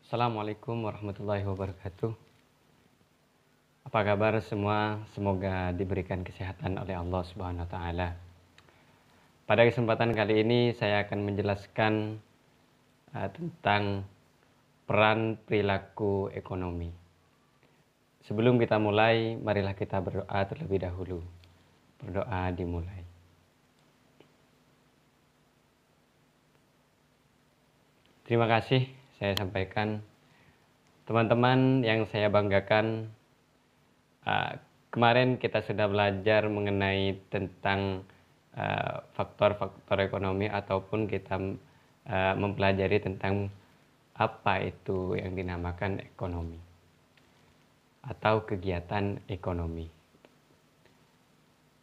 Assalamualaikum warahmatullahi wabarakatuh. Apa kabar semua? Semoga diberikan kesehatan oleh Allah Subhanahu wa taala. Pada kesempatan kali ini saya akan menjelaskan tentang peran perilaku ekonomi. Sebelum kita mulai, marilah kita berdoa terlebih dahulu. Berdoa dimulai. Terima kasih saya sampaikan teman-teman yang saya banggakan. Kemarin kita sudah belajar mengenai tentang faktor-faktor ekonomi, ataupun kita mempelajari tentang apa itu yang dinamakan ekonomi atau kegiatan ekonomi.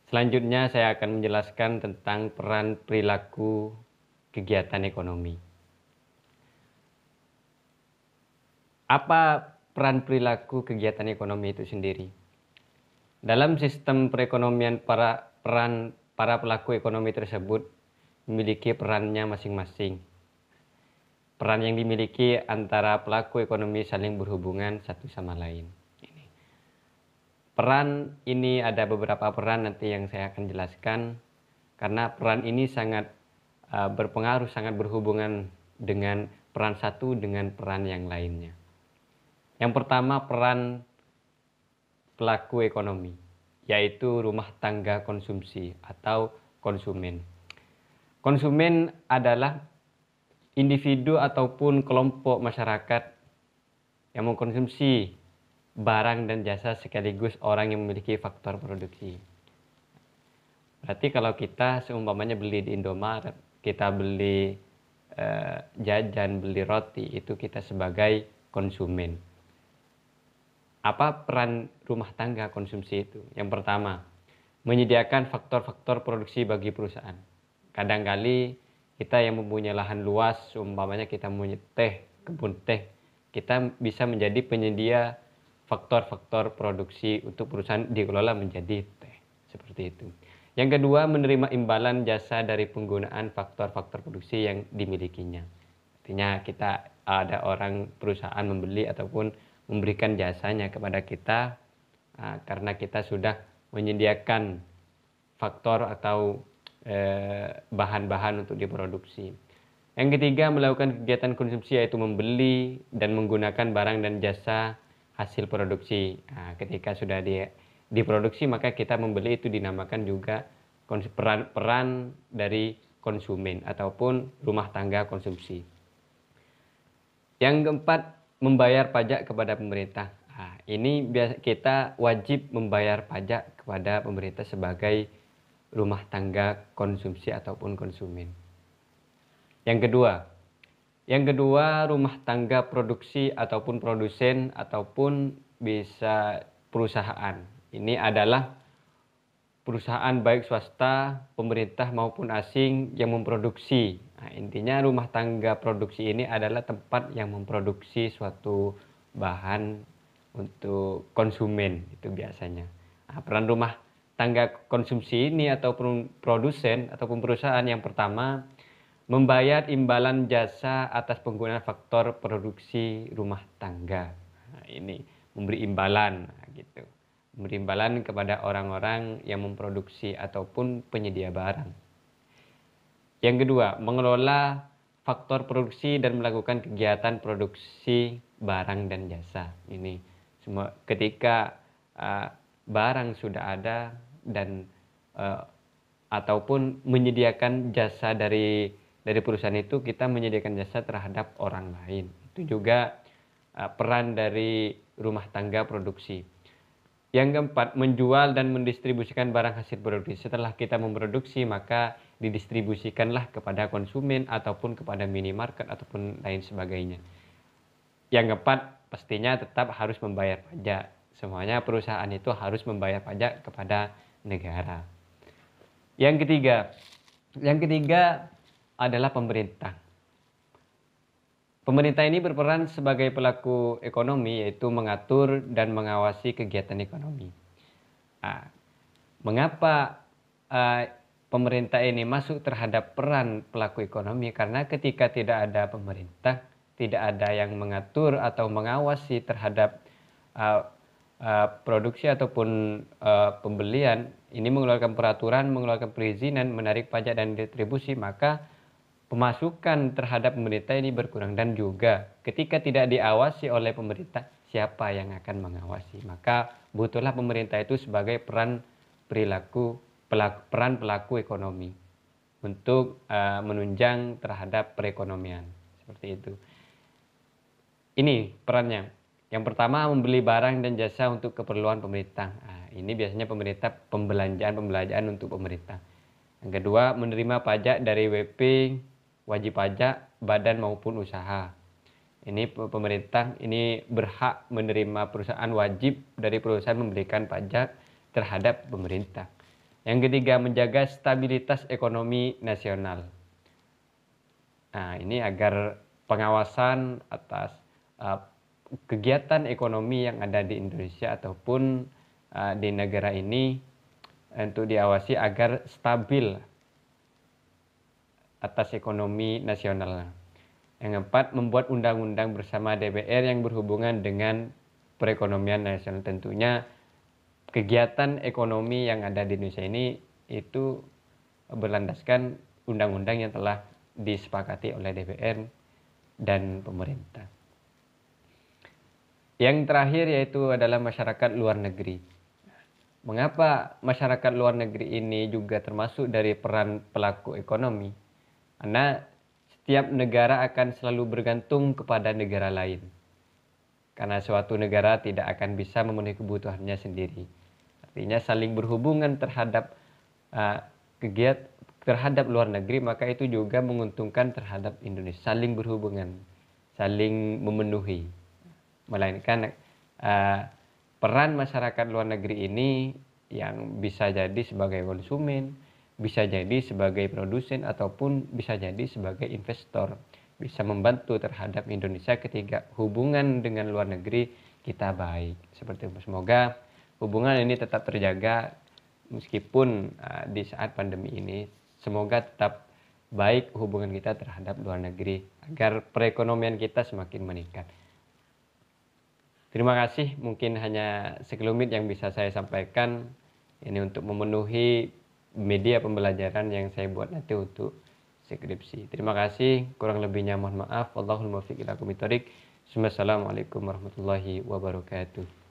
Selanjutnya saya akan menjelaskan tentang peran perilaku kegiatan ekonomi. Apa peran perilaku kegiatan ekonomi itu sendiri? Dalam sistem perekonomian, peran para pelaku ekonomi tersebut memiliki perannya masing-masing. Peran yang dimiliki antara pelaku ekonomi saling berhubungan satu sama lain. Peran ini ada beberapa peran nanti yang saya akan jelaskan, karena peran ini sangat berpengaruh, sangat berhubungan dengan peran satu dengan peran yang lainnya. Yang pertama, peran pelaku ekonomi, yaitu rumah tangga konsumsi atau konsumen. Konsumen adalah individu ataupun kelompok masyarakat yang mengkonsumsi barang dan jasa sekaligus orang yang memiliki faktor produksi. Berarti kalau kita seumpamanya beli di Indomaret, kita beli jajan, beli roti, itu kita sebagai konsumen. Apa peran rumah tangga konsumsi itu? Yang pertama, menyediakan faktor-faktor produksi bagi perusahaan. Kadang-kali kita yang mempunyai lahan luas, umpamanya kita mempunyai kebun teh, kita bisa menjadi penyedia faktor-faktor produksi untuk perusahaan dikelola menjadi teh. Seperti itu. Yang kedua, menerima imbalan jasa dari penggunaan faktor-faktor produksi yang dimilikinya. Artinya kita ada orang perusahaan membeli ataupun memberikan jasanya kepada kita karena kita sudah menyediakan faktor atau bahan-bahan untuk diproduksi. Yang ketiga, melakukan kegiatan konsumsi, yaitu membeli dan menggunakan barang dan jasa hasil produksi. Ketika sudah diproduksi, maka kita membeli, itu dinamakan juga peran dari konsumen ataupun rumah tangga konsumsi. Yang keempat, membayar pajak kepada pemerintah. Ini kita wajib membayar pajak kepada pemerintah sebagai rumah tangga konsumsi ataupun konsumen. Yang kedua, rumah tangga produksi ataupun produsen ataupun bisa perusahaan. Ini adalah perusahaan baik swasta, pemerintah maupun asing yang memproduksi. Intinya rumah tangga produksi ini adalah tempat yang memproduksi suatu bahan untuk konsumen, itu biasanya. Peran rumah tangga konsumsi ini ataupun produsen ataupun perusahaan, yang pertama, membayar imbalan jasa atas penggunaan faktor produksi rumah tangga. Ini memberi imbalan gitu. Memberi imbalan kepada orang-orang yang memproduksi ataupun penyedia barang. Yang kedua, mengelola faktor produksi dan melakukan kegiatan produksi barang dan jasa. Ini semua ketika barang sudah ada dan ataupun menyediakan jasa dari perusahaan itu, kita menyediakan jasa terhadap orang lain. Itu juga peran dari rumah tangga produksi. Yang keempat, menjual dan mendistribusikan barang hasil produksi. Setelah kita memproduksi, maka didistribusikanlah kepada konsumen ataupun kepada minimarket ataupun lain sebagainya. Yang keempat, pastinya tetap harus membayar pajak. Semuanya perusahaan itu harus membayar pajak kepada negara. Yang ketiga adalah pemerintah. Pemerintah ini berperan sebagai pelaku ekonomi, yaitu mengatur dan mengawasi kegiatan ekonomi. Mengapa pemerintah ini masuk terhadap peran pelaku ekonomi? Karena ketika tidak ada pemerintah, tidak ada yang mengatur atau mengawasi terhadap produksi ataupun pembelian, ini mengeluarkan peraturan, mengeluarkan perizinan, menarik pajak dan retribusi, maka pemasukan terhadap pemerintah ini berkurang. Dan juga ketika tidak diawasi oleh pemerintah, siapa yang akan mengawasi? Maka butuhlah pemerintah itu sebagai peran pelaku ekonomi untuk menunjang terhadap perekonomian, seperti itu. Ini perannya. Yang pertama, membeli barang dan jasa untuk keperluan pemerintah. Ini biasanya pemerintah pembelanjaan untuk pemerintah. Yang kedua, menerima pajak dari WP, wajib pajak, badan maupun usaha. Ini pemerintah ini berhak menerima, perusahaan wajib dari perusahaan memberikan pajak terhadap pemerintah. Yang ketiga, menjaga stabilitas ekonomi nasional. Ini agar pengawasan atas kegiatan ekonomi yang ada di Indonesia ataupun di negara ini untuk diawasi agar stabil atas ekonomi nasional. Yang keempat, membuat undang-undang bersama DPR yang berhubungan dengan perekonomian nasional. Tentunya kegiatan ekonomi yang ada di Indonesia ini itu berlandaskan undang-undang yang telah disepakati oleh DPR dan pemerintah. Yang terakhir yaitu adalah masyarakat luar negeri. Mengapa masyarakat luar negeri ini juga termasuk dari peran pelaku ekonomi? Karena setiap negara akan selalu bergantung kepada negara lain. Karena suatu negara tidak akan bisa memenuhi kebutuhannya sendiri. Artinya saling berhubungan terhadap terhadap luar negeri, maka itu juga menguntungkan terhadap Indonesia. Saling berhubungan, saling memenuhi. Melainkan peran masyarakat luar negeri ini yang bisa jadi sebagai konsumen, bisa jadi sebagai produsen, ataupun bisa jadi sebagai investor, bisa membantu terhadap Indonesia ketika hubungan dengan luar negeri kita baik. Seperti itu. Semoga hubungan ini tetap terjaga meskipun di saat pandemi ini. Semoga tetap baik hubungan kita terhadap luar negeri agar perekonomian kita semakin meningkat. Terima kasih, mungkin hanya sekelumit yang bisa saya sampaikan ini untuk memenuhi media pembelajaran yang saya buat nanti untuk skripsi. Terima kasih, kurang lebihnya mohon maaf. Wallahul muwaffiq ila aqwamit thoriq. Wassalamualaikum warahmatullahi wabarakatuh.